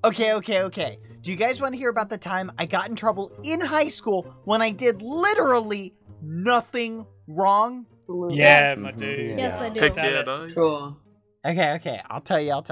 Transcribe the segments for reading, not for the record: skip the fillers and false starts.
Okay. Do you guys want to hear about the time I got in trouble in high school when I did literally nothing wrong? Absolutely. Yeah, Yes. my dude. Yes, I do. Heck Tell yeah, it. dog. Cool. Okay. I'll tell you. All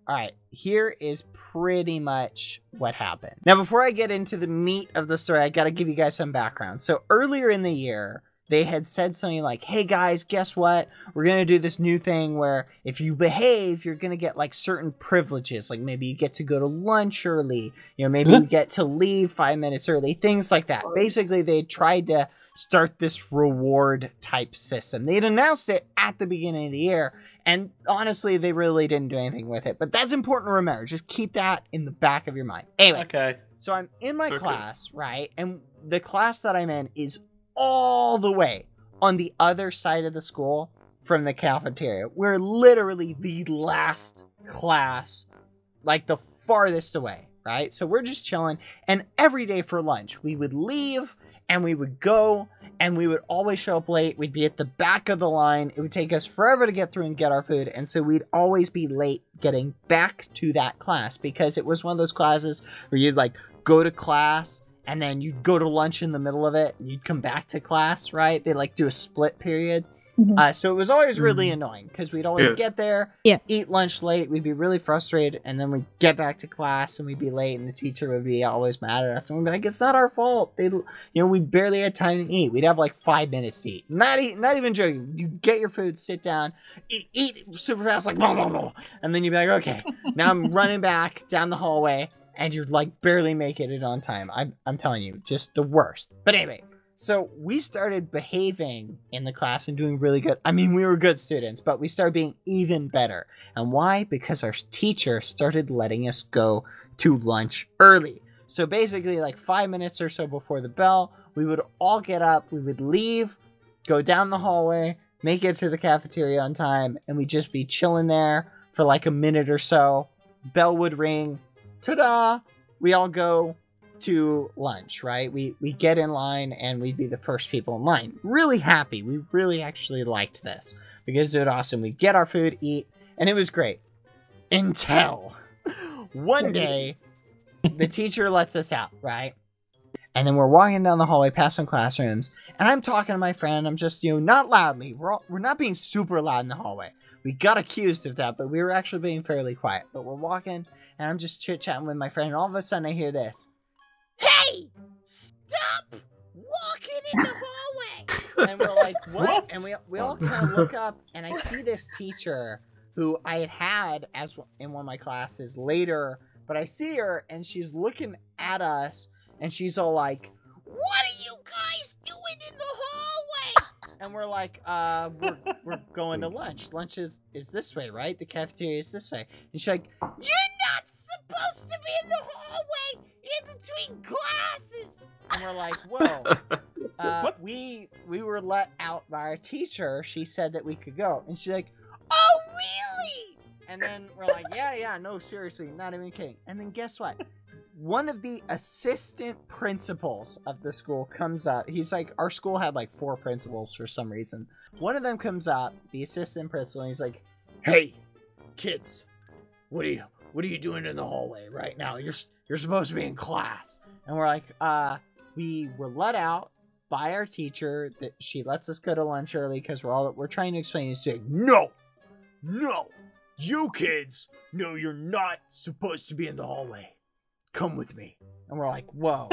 right, here is pretty much what happened. Now, before I get into the meat of the story, I gotta give you guys some background. So earlier in the year, they had said something like, hey guys, guess what? We're gonna do this new thing where if you behave, you're gonna get like certain privileges. Like maybe you get to go to lunch early, maybe you get to leave 5 minutes early, things like that. Basically, they tried to start this reward type system. They'd announced it at the beginning of the year, and honestly, they really didn't do anything with it. But that's important to remember. Just keep that in the back of your mind. Anyway, Okay. so I'm in my Okay. class, right? And the class that I'm in is all the way on the other side of the school from the cafeteria. We're literally the last class, like the farthest away, right? So we're just chilling. And every day for lunch, we would leave and we would go and we would always show up late. We'd be at the back of the line. It would take us forever to get through and get our food. And so we'd always be late getting back to that class because it was one of those classes where you'd like go to class and then you'd go to lunch in the middle of it and you'd come back to class, right? They like do a split period. So it was always really annoying because we'd always Yeah. get there, eat lunch late, we'd be really frustrated, and then we'd get back to class and we'd be late, and the teacher would be always mad at us. And we'd be like, it's not our fault. We barely had time to eat. We'd have like 5 minutes to eat. Not even joking. You get your food, sit down, eat super fast, like blah, blah, blah. And then you'd be like, okay, now I'm running back down the hallway, and you're like barely making it on time. I'm telling you, just the worst. But anyway. So we started behaving in the class and doing really good. I mean, we were good students, but we started being even better. And why? Because our teacher started letting us go to lunch early. So basically, like 5 minutes or so before the bell, we would all get up, we would leave, go down the hallway, make it to the cafeteria on time, and we'd just be chilling there for like a minute or so. Bell would ring. Ta-da! We all go to lunch, right? We get in line and we'd be the first people in line. Really happy. We really actually liked this because it was awesome. We get our food, eat, and it was great. Until one day, the teacher lets us out, right? And then we're walking down the hallway past some classrooms, and I'm talking to my friend. I'm just, not loudly. We're not being super loud in the hallway. We got accused of that, but we were actually being fairly quiet. But we're walking, and I'm just chit-chatting with my friend, and all of a sudden I hear this. Hey! Stop walking in the hallway! And we're like, what? And we all kind of look up, and I see this teacher who I had as in one of my classes later, but I see her, and she's looking at us, and she's all like, what are you guys doing in the hallway? And we're like, we're going to lunch. Lunch is this way, right? The cafeteria is this way. And she's like, you're not supposed to be in the hallway in between classes. And we're like, whoa. We were let out by our teacher. She said that we could go. And she's like, oh, really? And then we're like, yeah, no, seriously, not even kidding. And then guess what? One of the assistant principals of the school comes up. He's like, our school had like 4 principals for some reason. One of them comes up, the assistant principal, and he's like, hey, kids, what are you doing in the hallway right now? You're supposed to be in class. And we're like, we were let out by our teacher that she lets us go to lunch early because we're trying to explain this to you. No, you kids, no, you're not supposed to be in the hallway. Come with me. And we're like, whoa,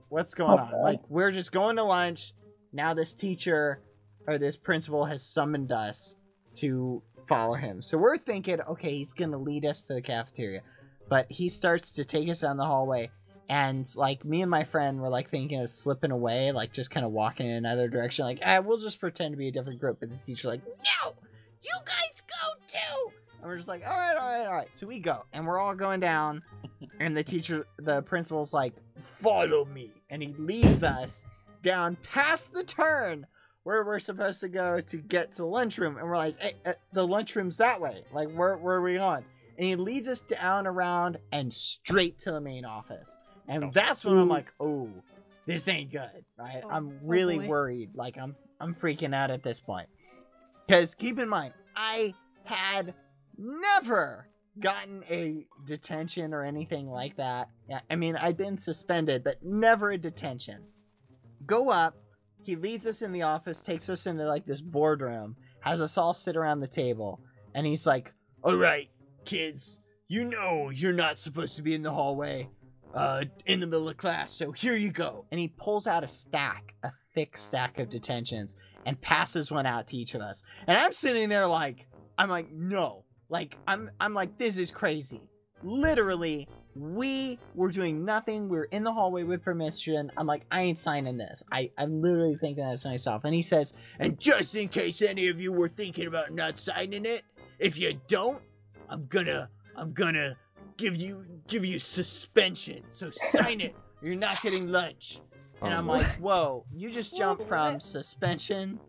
what's going on? Like, we're just going to lunch. Now this teacher or this principal has summoned us to follow him. So we're thinking, okay, he's going to lead us to the cafeteria. But he starts to take us down the hallway. And, like, me and my friend were, like, thinking of slipping away, like, just kind of walking in another direction. Like, we'll just pretend to be a different group. But the teacher's like, no, you guys go too. And we're just like, all right. So we go. And we're all going down. And the principal's like, follow me. And he leads us down past the turn where we're supposed to go to get to the lunchroom. And we're like, hey, the lunchroom's that way. Like, where are we going? And he leads us down around and straight to the main office. And that's when I'm like, oh, this ain't good, right? I'm really worried. Like, I'm freaking out at this point. Because keep in mind, I had never gotten a detention or anything like that. I mean, I'd been suspended, but never a detention. Go up. He leads us in the office, takes us into like this boardroom, has us all sit around the table, and he's like, "All right, kids, you know you're not supposed to be in the hallway in the middle of class, so here you go." And he pulls out a thick stack of detentions and passes one out to each of us. And I'm sitting there like, I'm like, no. Like, I'm like, this is crazy. Literally, we were doing nothing. We were in the hallway with permission. I'm like, I ain't signing this. I'm literally thinking that to myself. And he says, "And just in case any of you were thinking about not signing it, if you don't, I'm gonna give you suspension. So sign it. You're not getting lunch." And I'm like, whoa, you just jumped from suspension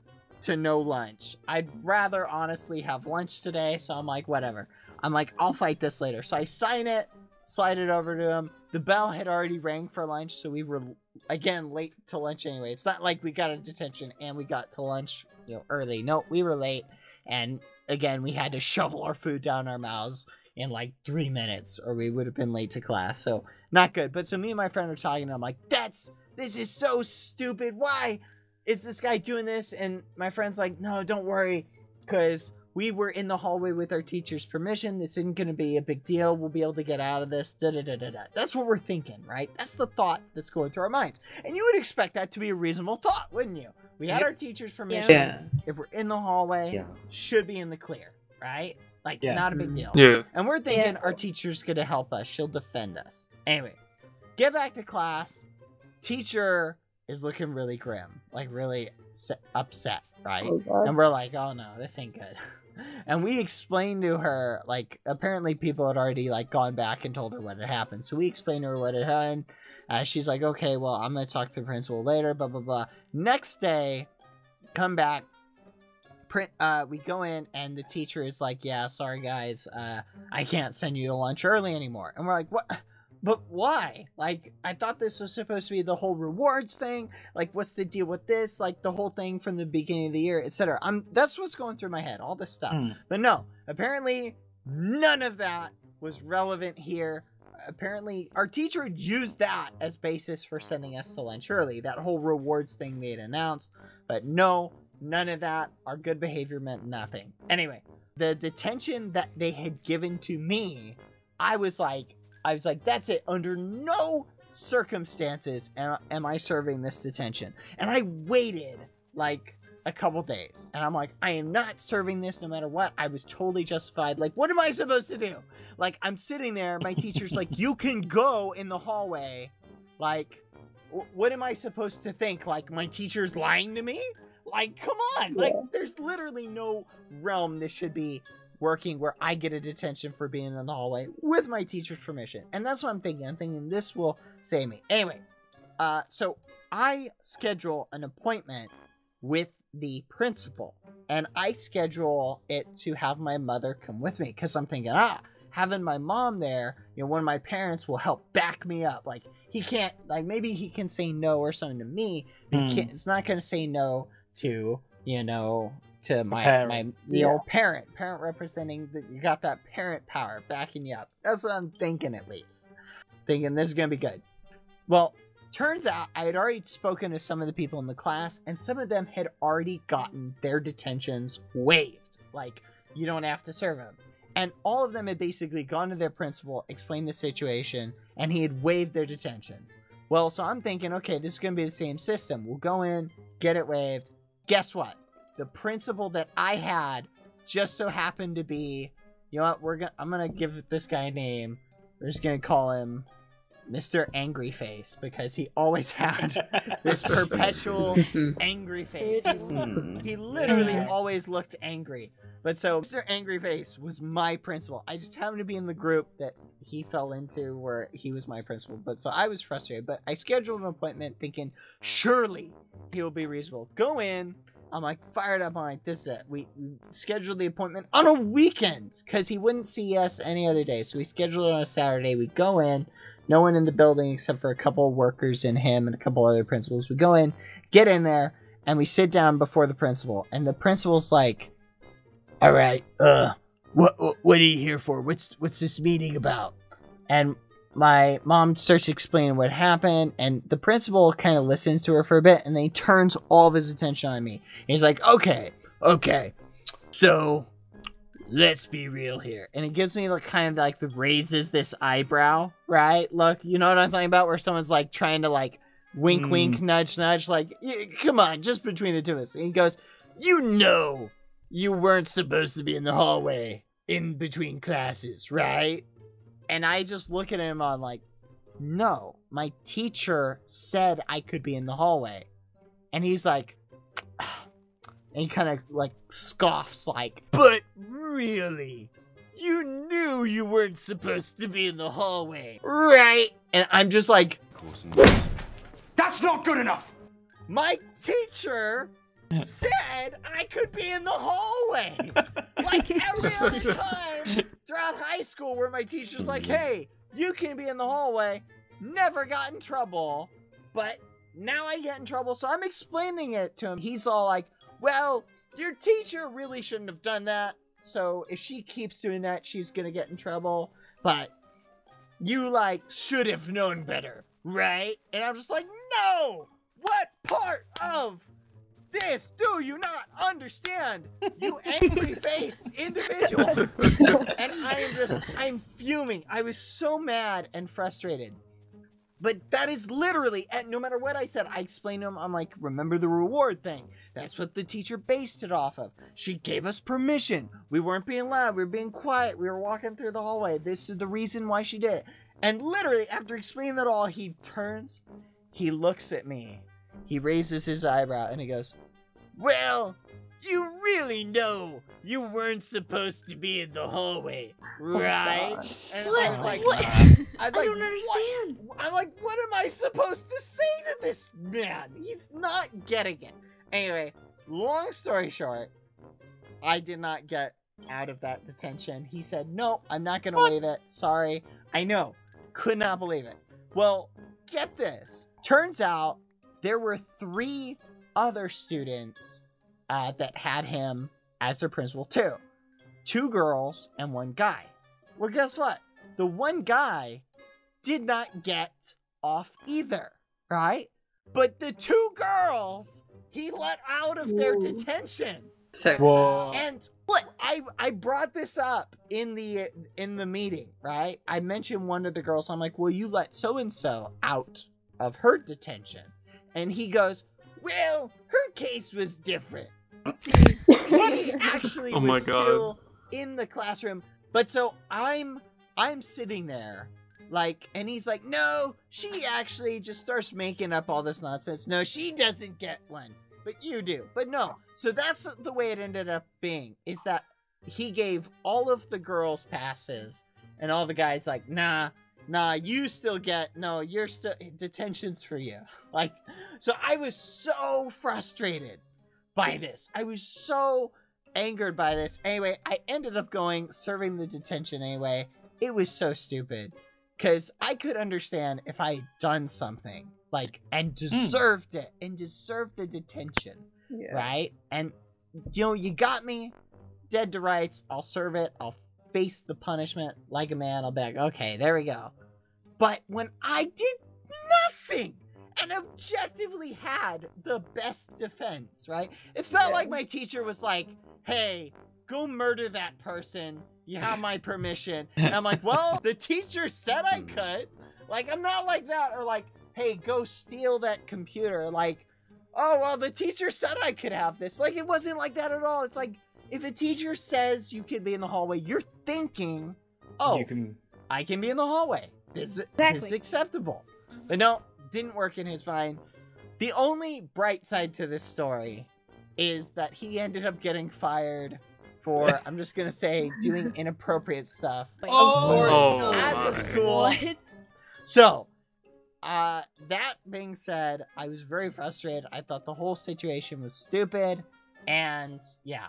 to no lunch. I'd rather honestly have lunch today, so I'm like, whatever. I'm like, I'll fight this later. So I sign it, slide it over to him. The bell had already rang for lunch, so we were, again, late to lunch anyway. It's not like we got a detention and we got to lunch, early. No, we were late, and again, we had to shovel our food down our mouths in like 3 minutes, or we would have been late to class. So not good. But so me and my friend are talking, and I'm like, this is so stupid. Why is this guy doing this? And my friend's like, no, don't worry, because we were in the hallway with our teacher's permission. This isn't going to be a big deal. We'll be able to get out of this. That's what we're thinking, right? That's the thought that's going through our minds. And you would expect that to be a reasonable thought, wouldn't you? We had our teacher's permission. Yeah. If we're in the hallway, should be in the clear, right? Like, not a big deal. Yeah. And we're thinking our teacher's going to help us. She'll defend us. Anyway, get back to class. Teacher is looking really grim, like really upset, right? And we're like, oh no, this ain't good. And we explained to her, like, apparently people had already like gone back and told her what had happened. So we explained to her what had happened. She's like, okay, well, I'm gonna talk to the principal later, blah blah blah. Next day, come back. We go in and the teacher is like, yeah, sorry guys, I can't send you to lunch early anymore. And we're like, what? But why? Like, I thought this was supposed to be the whole rewards thing. Like, what's the deal with this? Like, the whole thing from the beginning of the year, etc. That's what's going through my head, all this stuff. But no, apparently none of that was relevant here. Apparently, our teacher had used that as basis for sending us to lunch early. That whole rewards thing they had announced. But no, none of that. Our good behavior meant nothing. Anyway, the detention that they had given to me, I was like, that's it. Under no circumstances am I serving this detention. And I waited like a couple days. And I'm like, I am not serving this no matter what. I was totally justified. Like, what am I supposed to do? Like, I'm sitting there. My teacher's like, you can go in the hallway. Like, what am I supposed to think? Like, my teacher's lying to me? Like, come on. Like, there's literally no realm this should be working where I get a detention for being in the hallway with my teacher's permission. And that's what I'm thinking. I'm thinking this will save me. Anyway, so I schedule an appointment with the principal. And I schedule it to have my mother come with me. Because I'm thinking, having my mom there, one of my parents will help back me up. Like, he can't, like, maybe he can say no or something to me. But it's not going to say no to, to the old parent representing that you got that parent power backing you up. That's what I'm thinking, at least. Thinking this is going to be good. Well, turns out I had already spoken to some of the people in the class, and some of them had already gotten their detentions waived. Like, you don't have to serve them. And all of them had basically gone to their principal, explained the situation, and he had waived their detentions. Well, so I'm thinking, okay, this is going to be the same system. We'll go in, get it waived. Guess what? The principal that I had just so happened to be, you know what, I'm gonna give this guy a name. We're just gonna call him Mr. Angry Face, because he always had this perpetual angry face. He literally always looked angry. But so Mr. Angry Face was my principal. I just happened to be in the group that he fell into where he was my principal. But so I was frustrated, but I scheduled an appointment thinking surely he'll be reasonable. Go in. I'm like fired up. I'm like, this is it. We scheduled the appointment on a weekend because he wouldn't see us any other day. So we scheduled it on a Saturday. We go in, no one in the building except for a couple of workers and him and a couple other principals. We go in, get in there, and we sit down before the principal. And the principal's like, all right, what are you here for? What's this meeting about? And my mom starts explaining what happened, and the principal kind of listens to her for a bit, and then he turns all of his attention on me. He's like, okay, so let's be real here. And it gives me kind of like the raises this eyebrow, right? Look, you know what I'm talking about? Where someone's like trying to like wink, wink, nudge, nudge, like, come on, just between the two of us. And he goes, you know you weren't supposed to be in the hallway in between classes, right? And I just look at him on like, no, my teacher said I could be in the hallway. And he's like, and he kind of like scoffs like, but really? You knew you weren't supposed to be in the hallway, right? And I'm just like, that's not good enough. My teacher said I could be in the hallway. Like every other time throughout high school where my teacher's like, hey, you can be in the hallway. Never got in trouble, but now I get in trouble. So I'm explaining it to him. He's all like, well, your teacher really shouldn't have done that. So if she keeps doing that, she's going to get in trouble. But you like should have known better, right? And I'm just like, no, what part of this do you not understand, you angry-faced individual? And I'm fuming. I was so mad and frustrated. But that is literally, and no matter what I said, I explained to him, I'm like, remember the reward thing. That's what the teacher based it off of. She gave us permission. We weren't being loud. We were being quiet. We were walking through the hallway. This is the reason why she did it. And literally, after explaining that all, he turns, he looks at me, he raises his eyebrow, and he goes, well, you really know you weren't supposed to be in the hallway, right? And what? I was like, what? I don't understand. What? I'm like, what am I supposed to say to this man? He's not getting it. Anyway, long story short, I did not get out of that detention. He said, no, I'm not going to waive it. Sorry. I know. Could not believe it. Well, get this. Turns out there were 3 other students that had him as their principal too. 2 girls and 1 guy. Well, guess what? The 1 guy did not get off either, right? But the 2 girls, he let out of their detentions. Whoa. And What? I brought this up in the meeting, right? I mentioned one of the girls. I'm like, well, you let so-and-so out of her detention. And he goes, well, her case was different. See, she actually was still in the classroom. But so I'm sitting there, like, and he's like, no, she actually just starts making up all this nonsense. No, she doesn't get one, but you do. But no, so that's the way it ended up being, is that he gave all of the girls passes, and all the guys like, nah, you still get, no, you're still, detention's for you. Like, so I was so frustrated by this. I was so angered by this. Anyway, I ended up serving the detention anyway. It was so stupid. Because I could understand if I had done something, like, and deserved it, and deserved the detention, right? And, you got me dead to rights. I'll serve it. I'll face the punishment like a man. I'll be like, okay, there we go. But when I did nothing and objectively had the best defense, right? It's not like my teacher was like, hey, go murder that person. You have my permission. And I'm like, well, the teacher said I could. Like, I'm not like that. Or like, hey, go steal that computer. Like, oh, well, the teacher said I could have this. Like, it wasn't like that at all. It's like, if a teacher says you can be in the hallway, you're thinking, oh, I can be in the hallway. This is acceptable. But no, didn't work in his mind. The only bright side to this story is that he ended up getting fired for, I'm just gonna say, doing inappropriate stuff at the school. What? So, that being said, I was very frustrated. I thought the whole situation was stupid, and yeah,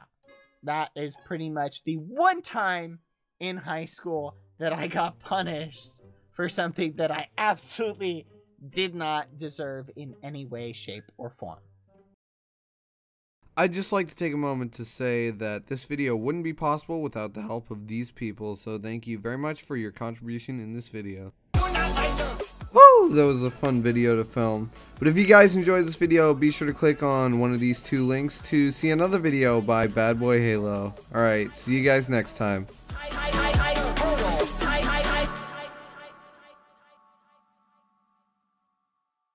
that is pretty much the one time in high school that I got punished for something that I absolutely did not deserve in any way, shape, or form. I'd just like to take a moment to say that this video wouldn't be possible without the help of these people, so thank you very much for your contribution in this video. Woo! That was a fun video to film. But if you guys enjoyed this video, be sure to click on one of these two links to see another video by Bad Boy Halo. Alright, see you guys next time.